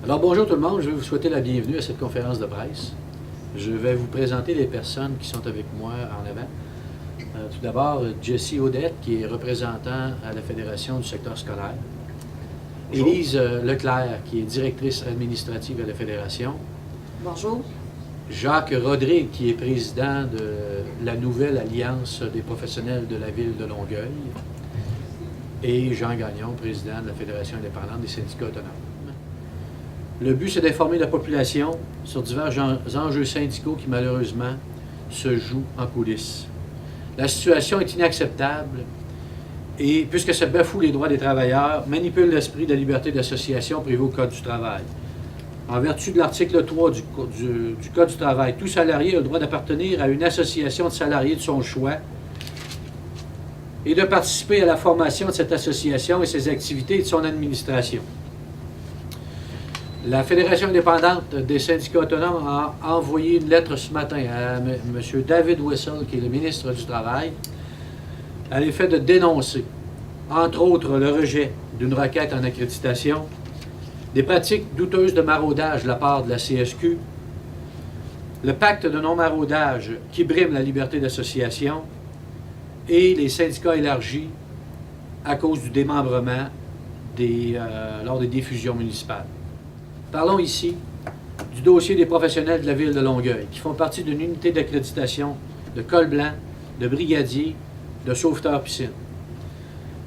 Alors bonjour tout le monde, je vais vous souhaiter la bienvenue à cette conférence de presse. Je vais vous présenter les personnes qui sont avec moi en avant. Tout d'abord, Jessie Audette, qui est représentant à la Fédération du secteur scolaire. Bonjour. Élise Leclerc, qui est directrice administrative à la Fédération. Bonjour. Jacques Rodrigue, qui est président de la nouvelle Alliance des professionnels de la ville de Longueuil. Et Jean Gagnon, président de la Fédération indépendante des syndicats autonomes. Le but, c'est d'informer la population sur divers enjeux syndicaux qui, malheureusement, se jouent en coulisses. La situation est inacceptable et, puisque ça bafoue les droits des travailleurs, manipule l'esprit de la liberté d'association prévue au Code du travail. En vertu de l'article 3 du Code du travail, tout salarié a le droit d'appartenir à une association de salariés de son choix et de participer à la formation de cette association et ses activités et de son administration. La Fédération indépendante des syndicats autonomes a envoyé une lettre ce matin à M. David Wessel, qui est le ministre du Travail, à l'effet de dénoncer, entre autres, le rejet d'une requête en accréditation, des pratiques douteuses de maraudage de la part de la CSQ, le pacte de non-maraudage qui brime la liberté d'association et les syndicats élargis à cause du démembrement lors des diffusions municipales. Parlons ici du dossier des professionnels de la ville de Longueuil, qui font partie d'une unité d'accréditation de col blanc, de brigadier, de sauveteur piscine.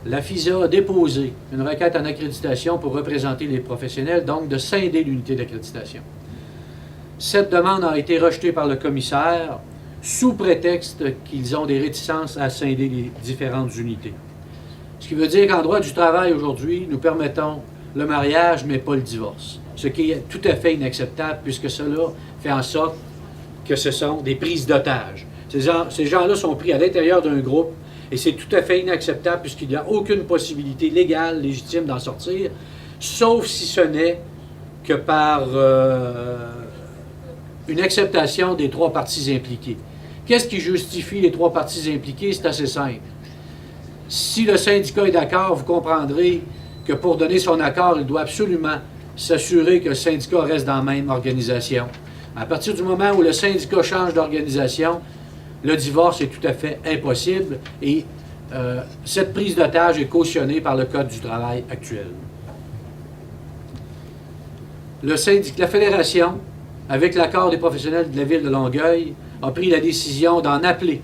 La FISA a déposé une requête en accréditation pour représenter les professionnels, donc de scinder l'unité d'accréditation. Cette demande a été rejetée par le commissaire sous prétexte qu'ils ont des réticences à scinder les différentes unités. Ce qui veut dire qu'en droit du travail aujourd'hui, nous permettons le mariage, mais pas le divorce. Ce qui est tout à fait inacceptable, puisque cela fait en sorte que ce sont des prises d'otages. Ces gens-là sont pris à l'intérieur d'un groupe, et c'est tout à fait inacceptable, puisqu'il n'y a aucune possibilité légale, légitime d'en sortir, sauf si ce n'est que par une acceptation des trois parties impliquées. Qu'est-ce qui justifie les trois parties impliquées? C'est assez simple. Si le syndicat est d'accord, vous comprendrez que pour donner son accord, il doit absolument s'assurer que le syndicat reste dans la même organisation. À partir du moment où le syndicat change d'organisation, le divorce est tout à fait impossible et cette prise d'otage est cautionnée par le Code du travail actuel. La Fédération, avec l'accord des professionnels de la ville de Longueuil, a pris la décision d'en appeler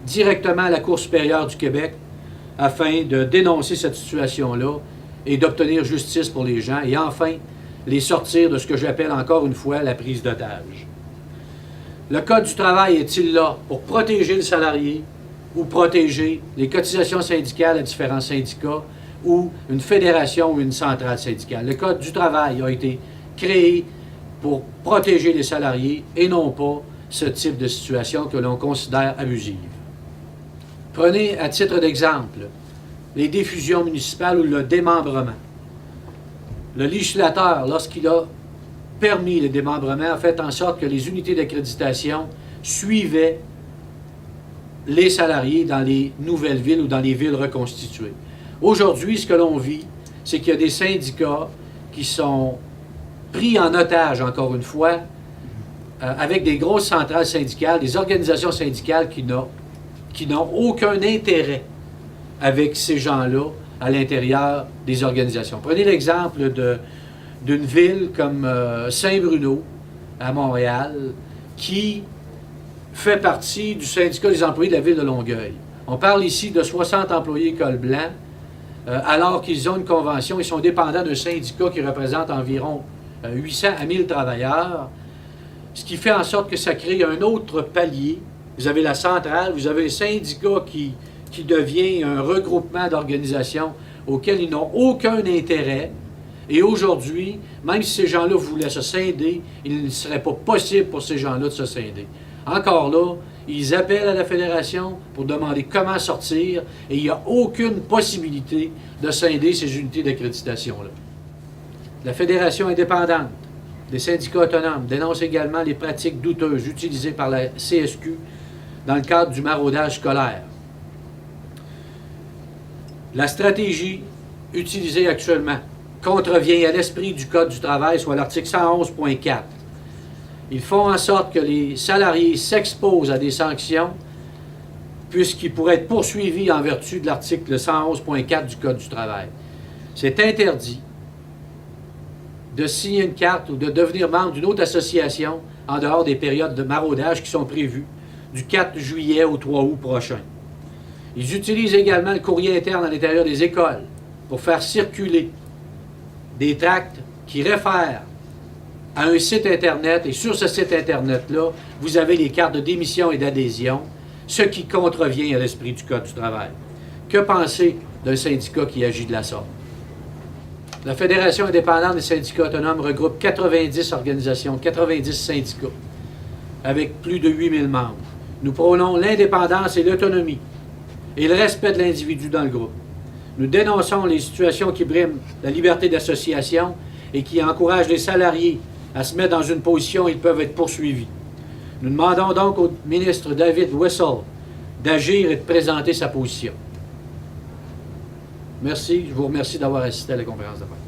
directement à la Cour supérieure du Québec afin de dénoncer cette situation-là et d'obtenir justice pour les gens, et enfin, les sortir de ce que j'appelle encore une fois la prise d'otage. Le Code du travail est-il là pour protéger le salarié ou protéger les cotisations syndicales à différents syndicats ou une fédération ou une centrale syndicale? Le Code du travail a été créé pour protéger les salariés et non pas ce type de situation que l'on considère abusive. Prenez à titre d'exemple les diffusions municipales ou le démembrement. Le législateur, lorsqu'il a permis le démembrement, a fait en sorte que les unités d'accréditation suivaient les salariés dans les nouvelles villes ou dans les villes reconstituées. Aujourd'hui, ce que l'on vit, c'est qu'il y a des syndicats qui sont pris en otage, encore une fois, avec des grosses centrales syndicales, des organisations syndicales qui n'ont aucun intérêt avec ces gens-là à l'intérieur des organisations. Prenez l'exemple d'une ville comme Saint-Bruno, à Montréal, qui fait partie du syndicat des employés de la ville de Longueuil. On parle ici de 60 employés col blanc, alors qu'ils ont une convention, ils sont dépendants d'un syndicat qui représente environ 800 à 1000 travailleurs, ce qui fait en sorte que ça crée un autre palier. Vous avez la centrale, vous avez un syndicat qui devient un regroupement d'organisations auxquelles ils n'ont aucun intérêt. Et aujourd'hui, même si ces gens-là voulaient se scinder, il ne serait pas possible pour ces gens-là de se scinder. Encore là, ils appellent à la Fédération pour demander comment sortir et il n'y a aucune possibilité de scinder ces unités d'accréditation-là. La Fédération indépendante des syndicats autonomes dénonce également les pratiques douteuses utilisées par la CSQ dans le cadre du maraudage scolaire. La stratégie utilisée actuellement contrevient à l'esprit du Code du travail, soit l'article 111.4. Ils font en sorte que les salariés s'exposent à des sanctions puisqu'ils pourraient être poursuivis en vertu de l'article 111.4 du Code du travail. C'est interdit de signer une carte ou de devenir membre d'une autre association en dehors des périodes de maraudage qui sont prévues du 4 juillet au 3 août prochain. Ils utilisent également le courrier interne à l'intérieur des écoles pour faire circuler des tracts qui réfèrent à un site Internet, et sur ce site Internet-là, vous avez les cartes de démission et d'adhésion, ce qui contrevient à l'esprit du Code du travail. Que penser d'un syndicat qui agit de la sorte? La Fédération indépendante des syndicats autonomes regroupe 90 organisations, 90 syndicats, avec plus de 8000 membres. Nous prônons l'indépendance et l'autonomie et le respect de l'individu dans le groupe. Nous dénonçons les situations qui briment la liberté d'association et qui encouragent les salariés à se mettre dans une position où ils peuvent être poursuivis. Nous demandons donc au ministre David Wessel d'agir et de présenter sa position. Merci, je vous remercie d'avoir assisté à la conférence de presse.